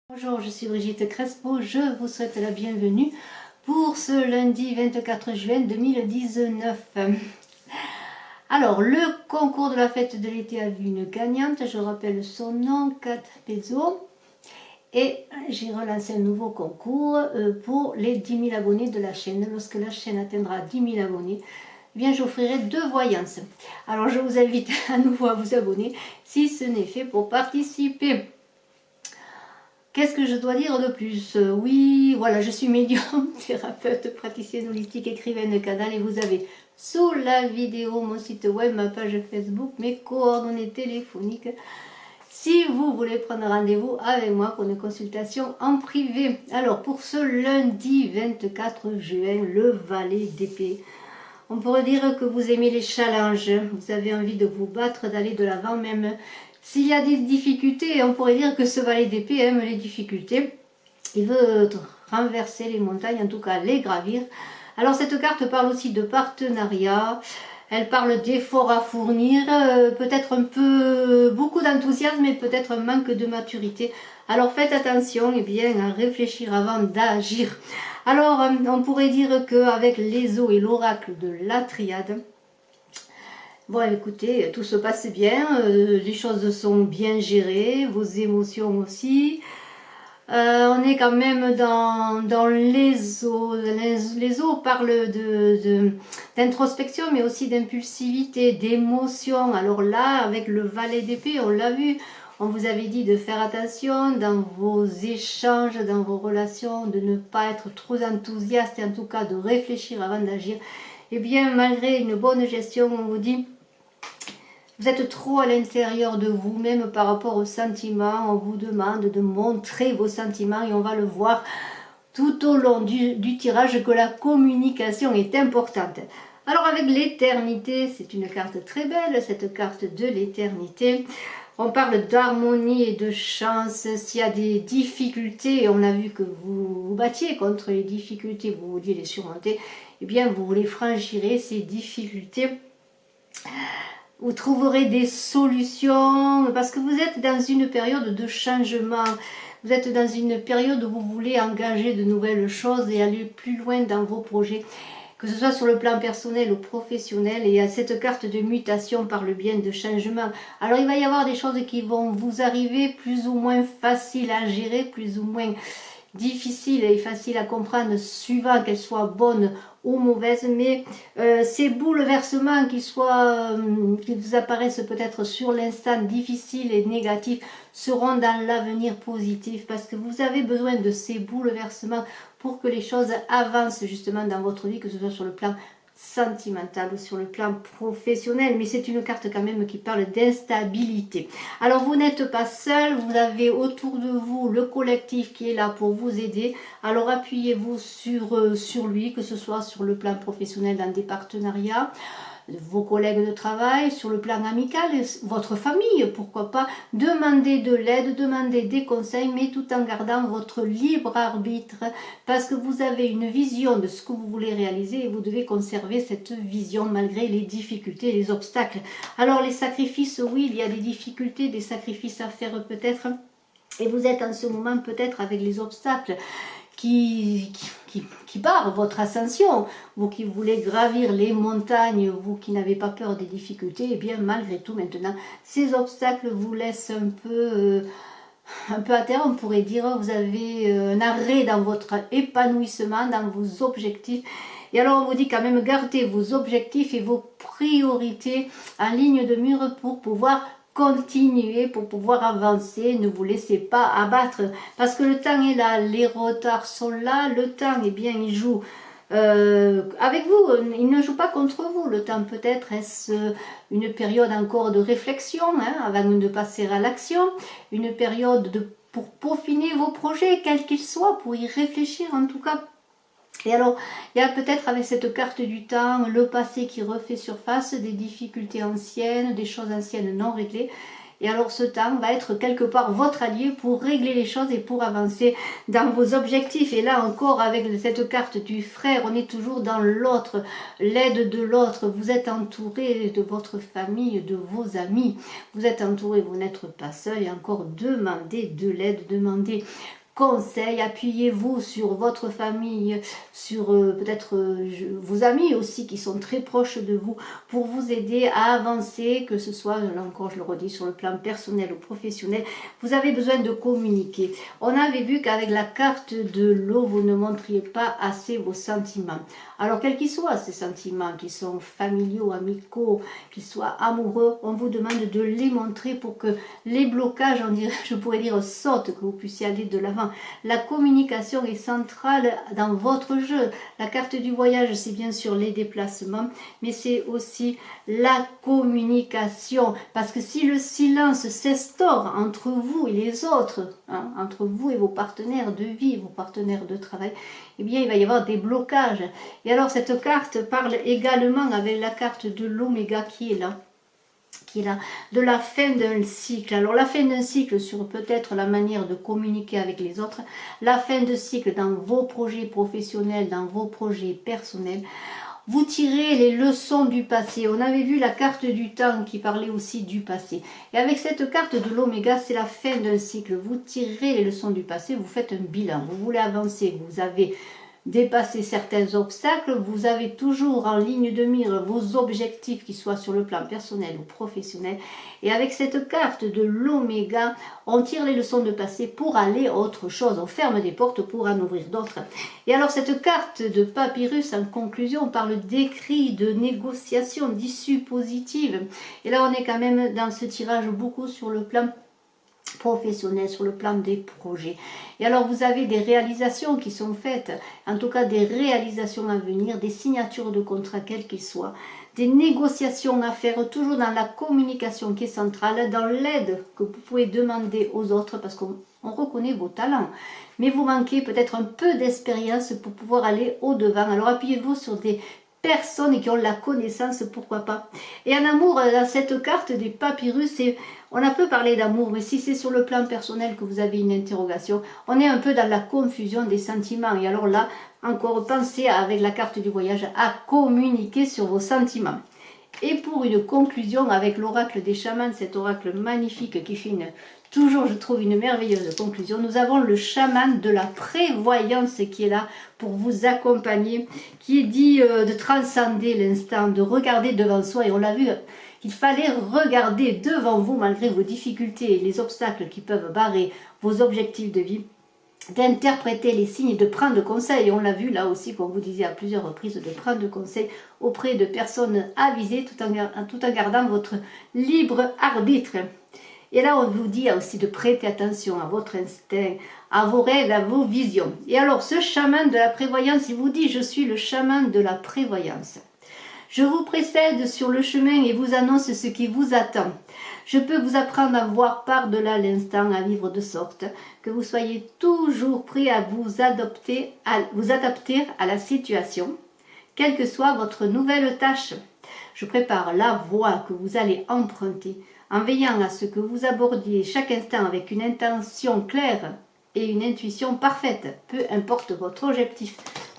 Bonjour, je suis Brigitte Crespo, je vous souhaite la bienvenue pour ce lundi 24 juin 2019. Alors, le concours de la fête de l'été a vu une gagnante, je rappelle son nom, Kat Pezo. Et j'ai relancé un nouveau concours pour les 10 000 abonnés de la chaîne. Lorsque la chaîne atteindra 10 000 abonnés, eh bien j'offrirai 2 voyances. Alors je vous invite à nouveau à vous abonner si ce n'est fait pour participer. Qu'est-ce que je dois dire de plus? Oui, voilà, je suis médium, thérapeute, praticienne holistique, écrivaine de canal et vous avez sous la vidéo mon site web, ma page Facebook, mes coordonnées téléphoniques. Si vous voulez prendre rendez-vous avec moi pour une consultation en privé. Alors pour ce lundi 24 juin, le valet d'épée. On pourrait dire que vous aimez les challenges, vous avez envie de vous battre, d'aller de l'avant même. S'il y a des difficultés, on pourrait dire que ce valet d'épée aime les difficultés. Il veut renverser les montagnes, en tout cas les gravir. Alors cette carte parle aussi de partenariat. Elle parle d'efforts à fournir, peut-être un peu beaucoup d'enthousiasme et peut-être un manque de maturité. Alors faites attention à réfléchir avant d'agir. Alors on pourrait dire qu'avec les os et l'oracle de la triade, bon écoutez, tout se passe bien, les choses sont bien gérées, vos émotions aussi. On est quand même dans les eaux. Les eaux parlent d'introspection, mais aussi d'impulsivité, d'émotion. Alors là, avec le valet d'épée, on l'a vu, on vous avait dit de faire attention dans vos échanges, dans vos relations, de ne pas être trop enthousiaste et en tout cas de réfléchir avant d'agir. Et bien, malgré une bonne gestion, on vous dit... Vous êtes trop à l'intérieur de vous, même par rapport aux sentiments. On vous demande de montrer vos sentiments et on va le voir tout au long du tirage que la communication est importante. Alors avec l'éternité, c'est une carte très belle, cette carte de l'éternité. On parle d'harmonie et de chance. S'il y a des difficultés, on a vu que vous vous battiez contre les difficultés, vous vouliez les surmonter, eh bien vous les franchirez, ces difficultés. Vous trouverez des solutions parce que vous êtes dans une période de changement. Vous êtes dans une période où vous voulez engager de nouvelles choses et aller plus loin dans vos projets, que ce soit sur le plan personnel ou professionnel. Et à cette carte de mutation parle bien de changement. Alors il va y avoir des choses qui vont vous arriver plus ou moins faciles à gérer, plus ou moins difficiles et faciles à comprendre suivant qu'elles soient bonnes ou mauvaises, mais ces bouleversements qui vous apparaissent peut-être sur l'instant difficiles et négatifs seront dans l'avenir positif parce que vous avez besoin de ces bouleversements pour que les choses avancent justement dans votre vie, que ce soit sur le plan sentimental ou sur le plan professionnel, mais c'est une carte quand même qui parle d'instabilité. Alors vous n'êtes pas seul, vous avez autour de vous le collectif qui est là pour vous aider. Alors appuyez-vous sur lui, que ce soit sur le plan professionnel dans des partenariats, vos collègues de travail, sur le plan amical, votre famille, pourquoi pas, demandez de l'aide, demandez des conseils, mais tout en gardant votre libre arbitre, parce que vous avez une vision de ce que vous voulez réaliser et vous devez conserver cette vision malgré les difficultés et les obstacles. Alors les sacrifices, oui, il y a des difficultés, des sacrifices à faire peut-être, et vous êtes en ce moment peut-être avec les obstacles qui barre votre ascension, vous qui voulez gravir les montagnes, vous qui n'avez pas peur des difficultés, et bien malgré tout maintenant, ces obstacles vous laissent un peu à terre, on pourrait dire, vous avez un arrêt dans votre épanouissement, dans vos objectifs. Et alors on vous dit quand même, gardez vos objectifs et vos priorités en ligne de mire pour pouvoir continuer, pour pouvoir avancer. Ne vous laissez pas abattre parce que le temps est là, les retards sont là, le temps, eh bien il joue avec vous, il ne joue pas contre vous. Le temps peut-être est-ce une période encore de réflexion avant de passer à l'action, une période pour peaufiner vos projets quels qu'ils soient, pour y réfléchir en tout cas. Et alors, il y a peut-être avec cette carte du temps, le passé qui refait surface, des difficultés anciennes, des choses anciennes non réglées. Et alors ce temps va être quelque part votre allié pour régler les choses et pour avancer dans vos objectifs. Et là encore, avec cette carte du frère, on est toujours dans l'autre, l'aide de l'autre. Vous êtes entouré de votre famille, de vos amis. Vous êtes entouré, vous n'êtes pas seul. Et encore, demandez de l'aide, demandez conseil, appuyez-vous sur votre famille, sur peut-être vos amis aussi qui sont très proches de vous pour vous aider à avancer, que ce soit, là encore je le redis, sur le plan personnel ou professionnel. Vous avez besoin de communiquer. On avait vu qu'avec la carte de l'eau, vous ne montriez pas assez vos sentiments. Alors quels qu'ils soient ces sentiments, qu'ils sont familiaux, amicaux, qu'ils soient amoureux, on vous demande de les montrer pour que les blocages, je pourrais dire, sautent, que vous puissiez aller de l'avant. La communication est centrale dans votre jeu. La carte du voyage, c'est bien sûr les déplacements, mais c'est aussi la communication. Parce que si le silence s'instaure entre vous et les autres, hein, entre vous et vos partenaires de vie, vos partenaires de travail, eh bien il va y avoir des blocages. Et alors cette carte parle également avec la carte de l'oméga qui est là, de la fin d'un cycle. Alors la fin d'un cycle sur peut-être la manière de communiquer avec les autres, la fin de cycle dans vos projets professionnels, dans vos projets personnels. Vous tirez les leçons du passé. On avait vu la carte du temps qui parlait aussi du passé. Et avec cette carte de l'oméga, c'est la fin d'un cycle. Vous tirez les leçons du passé, vous faites un bilan. Vous voulez avancer, vous avez dépasser certains obstacles, vous avez toujours en ligne de mire vos objectifs, qu'ils soient sur le plan personnel ou professionnel. Et avec cette carte de l'oméga, on tire les leçons de passé pour aller à autre chose. On ferme des portes pour en ouvrir d'autres. Et alors cette carte de papyrus, en conclusion, parle d'écrits, de négociations, d'issues positives. Et là, on est quand même dans ce tirage beaucoup sur le plan professionnel, sur le plan des projets. Et alors vous avez des réalisations qui sont faites, en tout cas des réalisations à venir, des signatures de contrats quels qu'ils soient, des négociations à faire, toujours dans la communication qui est centrale, dans l'aide que vous pouvez demander aux autres, parce qu'on reconnaît vos talents, mais vous manquez peut-être un peu d'expérience pour pouvoir aller au-devant. Alors appuyez-vous sur des personnes qui ont la connaissance, pourquoi pas. Et en amour, dans cette carte des papyrus, on a peu parlé d'amour, mais si c'est sur le plan personnel que vous avez une interrogation, on est un peu dans la confusion des sentiments. Et alors là, encore pensez avec la carte du voyage à communiquer sur vos sentiments. Et pour une conclusion avec l'oracle des chamans, cet oracle magnifique qui fait toujours, je trouve, une merveilleuse conclusion. Nous avons le chaman de la prévoyance qui est là pour vous accompagner, qui est dit de transcender l'instant, de regarder devant soi. Et on l'a vu, il fallait regarder devant vous malgré vos difficultés et les obstacles qui peuvent barrer vos objectifs de vie, d'interpréter les signes, de prendre conseil. Et on l'a vu là aussi, comme vous disiez à plusieurs reprises, de prendre conseil auprès de personnes avisées tout en gardant votre libre arbitre. Et là, on vous dit aussi de prêter attention à votre instinct, à vos rêves, à vos visions. Et alors, ce chaman de la prévoyance, il vous dit « Je suis le chaman de la prévoyance. Je vous précède sur le chemin et vous annonce ce qui vous attend. Je peux vous apprendre à voir par-delà l'instant, à vivre de sorte que vous soyez toujours prêt à vous adapter à la situation, quelle que soit votre nouvelle tâche. Je prépare la voie que vous allez emprunter, en veillant à ce que vous abordiez chaque instant avec une intention claire et une intuition parfaite, peu importe votre objectif. »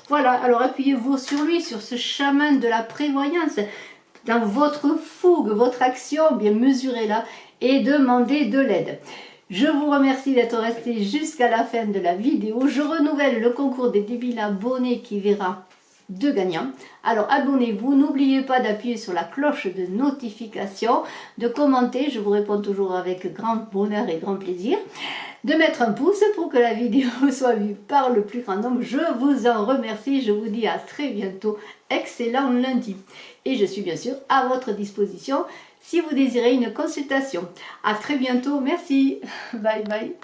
Voilà, alors appuyez-vous sur lui, sur ce chaman de la prévoyance, dans votre fougue, votre action, bien mesurez-la et demandez de l'aide. Je vous remercie d'être resté jusqu'à la fin de la vidéo. Je renouvelle le concours des 10 000 abonnés qui verra 2 gagnants. Alors abonnez-vous, n'oubliez pas d'appuyer sur la cloche de notification, de commenter, je vous réponds toujours avec grand bonheur et grand plaisir, de mettre un pouce pour que la vidéo soit vue par le plus grand nombre. Je vous en remercie, je vous dis à très bientôt, excellent lundi. Et je suis bien sûr à votre disposition si vous désirez une consultation. À très bientôt, merci, bye bye.